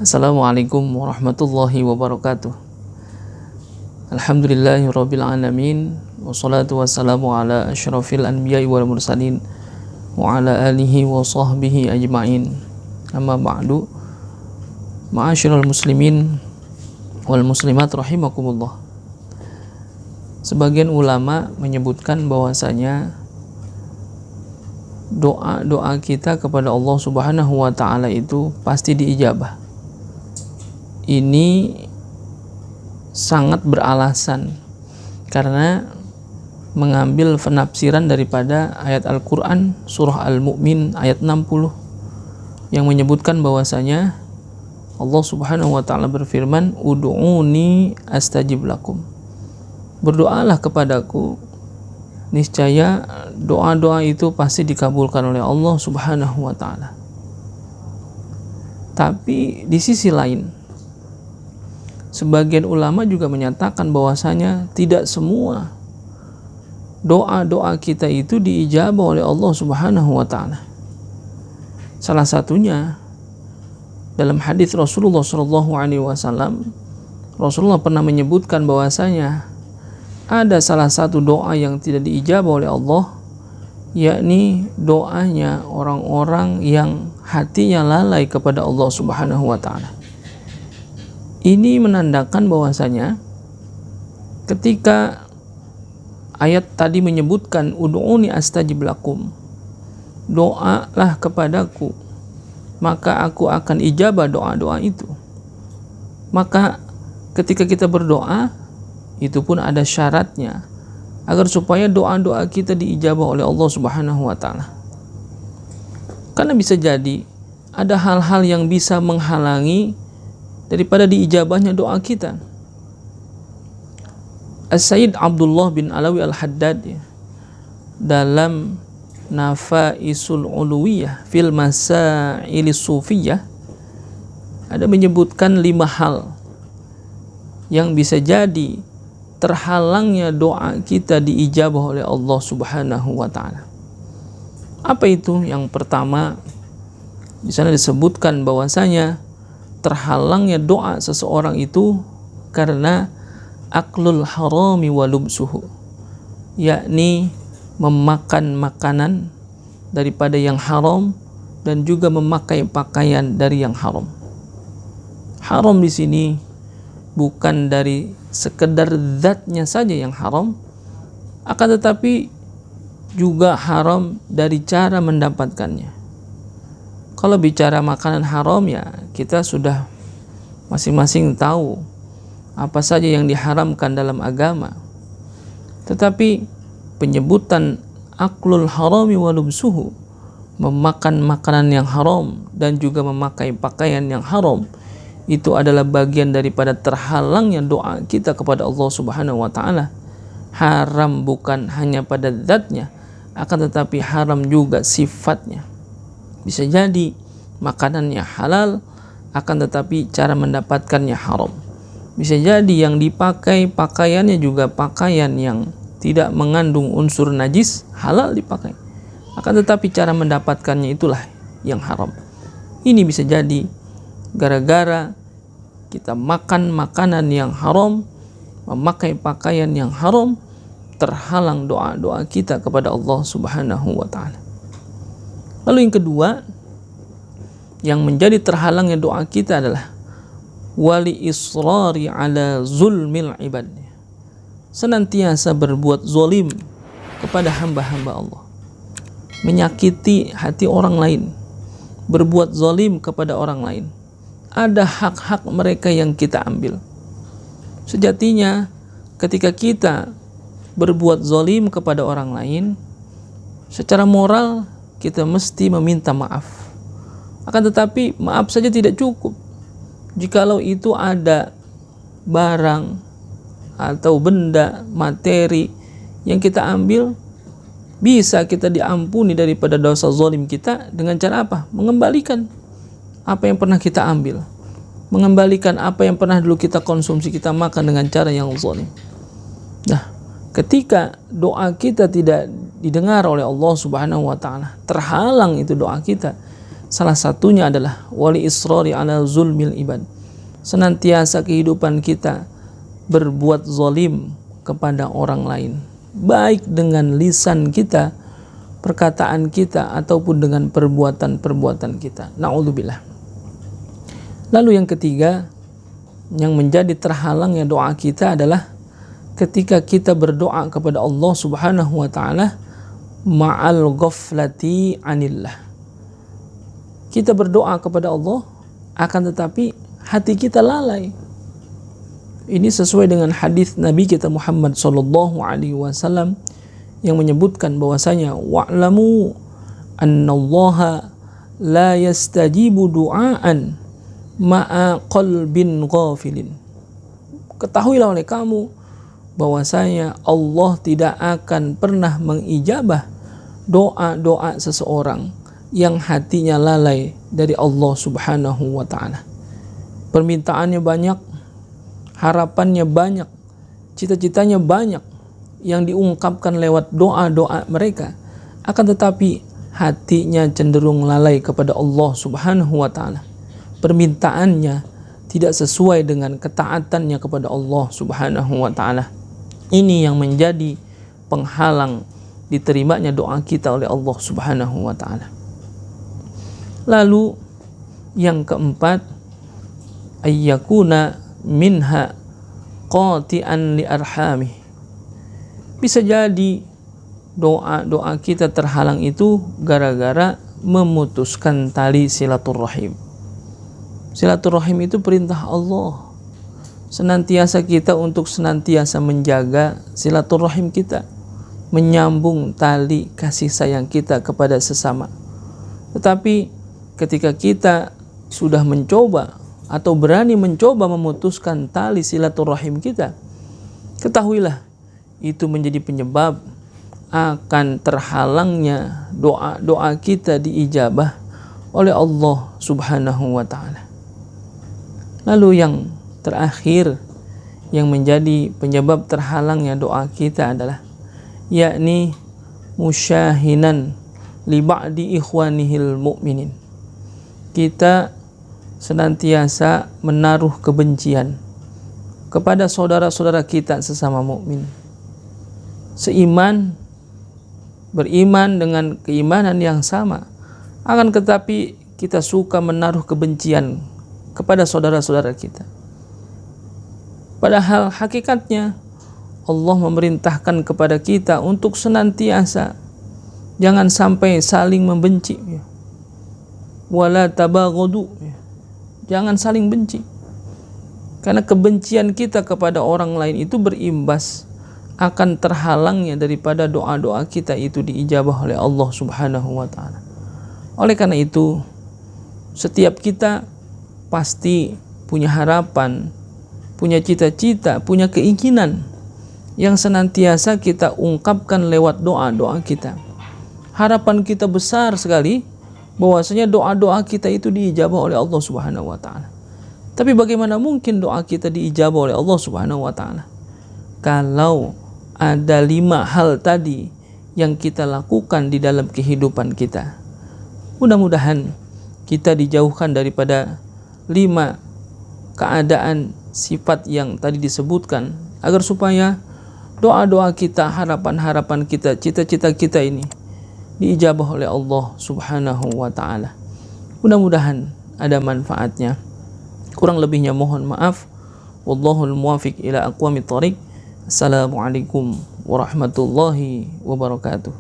Assalamualaikum warahmatullahi wabarakatuh. Alhamdulillahirabbil alamin, wassalatu wassalamu ala asyrafil anbiya'i wal mursalin wa ala alihi wa sahbihi ajma'in. Amma ba'du. Ma'asyiral muslimin wal muslimat rahimakumullah. Sebagian ulama menyebutkan bahwasanya doa-doa kita kepada Allah Subhanahu wa taala itu pasti diijabah. Ini sangat beralasan karena mengambil penafsiran daripada ayat Al-Quran surah Al-Mu'min ayat 60 yang menyebutkan bahwasanya Allah Subhanahu wa ta'ala berfirman, Udu'uni astajib lakum, berdoalah kepadaku, niscaya doa-doa itu pasti dikabulkan oleh Allah Subhanahu wa ta'ala. Tapi di sisi lain, sebagian ulama juga menyatakan bahwasanya tidak semua doa-doa kita itu diijabah oleh Allah Subhanahu wa taala. Salah satunya dalam hadis Rasulullah sallallahu alaihi wasallam, Rasulullah pernah menyebutkan bahwasanya ada salah satu doa yang tidak diijabah oleh Allah, yakni doanya orang-orang yang hatinya lalai kepada Allah Subhanahu wa taala. Ini menandakan bahwasanya ketika ayat tadi menyebutkan ud'uni astajib lakum, doalah kepadaku maka aku akan ijabah doa-doa itu. Maka ketika kita berdoa itu pun ada syaratnya agar supaya doa-doa kita diijabah oleh Allah Subhanahu wa taala. Karena bisa jadi ada hal-hal yang bisa menghalangi daripada diijabahnya doa kita. As-Sayyid Abdullah bin Alawi Al-Haddad dalam Nafaisul Uluwiyah fil Masailis Sufiyah ada menyebutkan 5 hal yang bisa jadi terhalangnya doa kita diijabah oleh Allah Subhanahu wa taala. Apa itu? Yang pertama, di sana disebutkan bahwasanya terhalangnya doa seseorang itu karena aklul harami wa lubsuhu, yakni memakan makanan daripada yang haram dan juga memakai pakaian dari yang haram. Haram di sini bukan dari sekedar zatnya saja yang haram, akan tetapi juga haram dari cara mendapatkannya. Kalau bicara makanan haram, ya kita sudah masing-masing tahu apa saja yang diharamkan dalam agama. Tetapi penyebutan aklul harami wa lubsuhu, memakan makanan yang haram dan juga memakai pakaian yang haram, itu adalah bagian daripada terhalangnya doa kita kepada Allah Subhanahu wa taala. Haram bukan hanya pada zatnya, akan tetapi haram juga sifatnya. Bisa jadi makanannya halal, akan tetapi cara mendapatkannya haram. Bisa jadi yang dipakai pakaiannya juga pakaian yang tidak mengandung unsur najis, halal dipakai, akan tetapi cara mendapatkannya itulah yang haram. Ini bisa jadi gara-gara kita makan makanan yang haram, memakai pakaian yang haram, terhalang doa-doa kita kepada Allah Subhanahu wa ta'ala. Lalu yang kedua, yang menjadi terhalangnya doa kita adalah wali israri ala zulmil ibad, senantiasa berbuat zalim kepada hamba-hamba Allah, menyakiti hati orang lain, berbuat zalim kepada orang lain. Ada hak-hak mereka yang kita ambil. Sejatinya ketika kita berbuat zalim kepada orang lain, secara moral kita mesti meminta maaf. Akan tetapi maaf saja tidak cukup. Jikalau itu ada barang atau benda, materi yang kita ambil, bisa kita diampuni daripada dosa zalim kita dengan cara apa? Mengembalikan apa yang pernah kita ambil, mengembalikan apa yang pernah dulu kita konsumsi, kita makan dengan cara yang zalim. Nah, ketika doa kita tidak didengar oleh Allah Subhanahu wa taala, terhalang itu doa kita Salah satunya adalah wali israri ala zulmil ibad. Senantiasa kehidupan kita berbuat zalim kepada orang lain, baik dengan lisan kita, perkataan kita, ataupun dengan perbuatan-perbuatan kita. Na'udzubillah. Lalu yang ketiga, yang menjadi terhalangnya doa kita adalah ketika kita berdoa kepada Allah Subhanahu wa taala ma'al ghaflati anillah. Kita berdoa kepada Allah, akan tetapi hati kita lalai. Ini sesuai dengan hadis Nabi kita Muhammad sallallahu alaihi wasallam yang menyebutkan bahwasanya wa'lamu annallaha la yastajibu du'aan ma'a qalbin ghafilin. Ketahuilah oleh kamu bahwasanya Allah tidak akan pernah mengijabah doa-doa seseorang yang hatinya lalai dari Allah Subhanahu wa taala. Permintaannya banyak, harapannya banyak, cita-citanya banyak yang diungkapkan lewat doa-doa mereka, akan tetapi hatinya cenderung lalai kepada Allah Subhanahu wa taala. Permintaannya tidak sesuai dengan ketaatannya kepada Allah Subhanahu wa taala. Ini yang menjadi penghalang diterimanya doa kita oleh Allah Subhanahu wa taala. Lalu yang keempat, ayyakuna minha qati'an li arhamih. Bisa jadi doa-doa kita terhalang itu gara-gara memutuskan tali silaturrahim. Silaturrahim itu perintah Allah. Senantiasa kita untuk senantiasa menjaga silaturrahim kita, menyambung tali kasih sayang kita kepada sesama. Tetapi ketika kita sudah mencoba atau berani mencoba memutuskan tali silaturrahim kita, ketahuilah itu menjadi penyebab akan terhalangnya doa-doa kita diijabah oleh Allah Subhanahu wa taala. Lalu yang terakhir yang menjadi penyebab terhalangnya doa kita adalah yakni musyahinan li ba'di ikhwanihil mu'minin. Kita senantiasa menaruh kebencian kepada saudara-saudara kita sesama mukmin. Seiman, beriman dengan keimanan yang sama, akan tetapi kita suka menaruh kebencian kepada saudara-saudara kita. Padahal hakikatnya Allah memerintahkan kepada kita untuk senantiasa jangan sampai saling membenci. Wala tabaghadu. Jangan saling benci. Karena kebencian kita kepada orang lain itu berimbas akan terhalangnya daripada doa-doa kita itu diijabah oleh Allah Subhanahu wa taala. Oleh karena itu, setiap kita pasti punya harapan, punya cita-cita, punya keinginan yang senantiasa kita ungkapkan lewat doa-doa kita. Harapan kita besar sekali bahwasanya doa-doa kita itu diijabah oleh Allah Subhanahu wa taala. Tapi bagaimana mungkin doa kita diijabah oleh Allah Subhanahu wa taala kalau ada 5 hal tadi yang kita lakukan di dalam kehidupan kita? Mudah-mudahan kita dijauhkan daripada 5 keadaan sifat yang tadi disebutkan, agar supaya doa-doa kita, harapan-harapan kita, cita-cita kita ini diijabah oleh Allah Subhanahu wa taala. Mudah-mudahan ada manfaatnya. Kurang lebihnya mohon maaf. Wallahul muwafiq ila aqwamit thoriq. Assalamualaikum warahmatullahi wabarakatuh.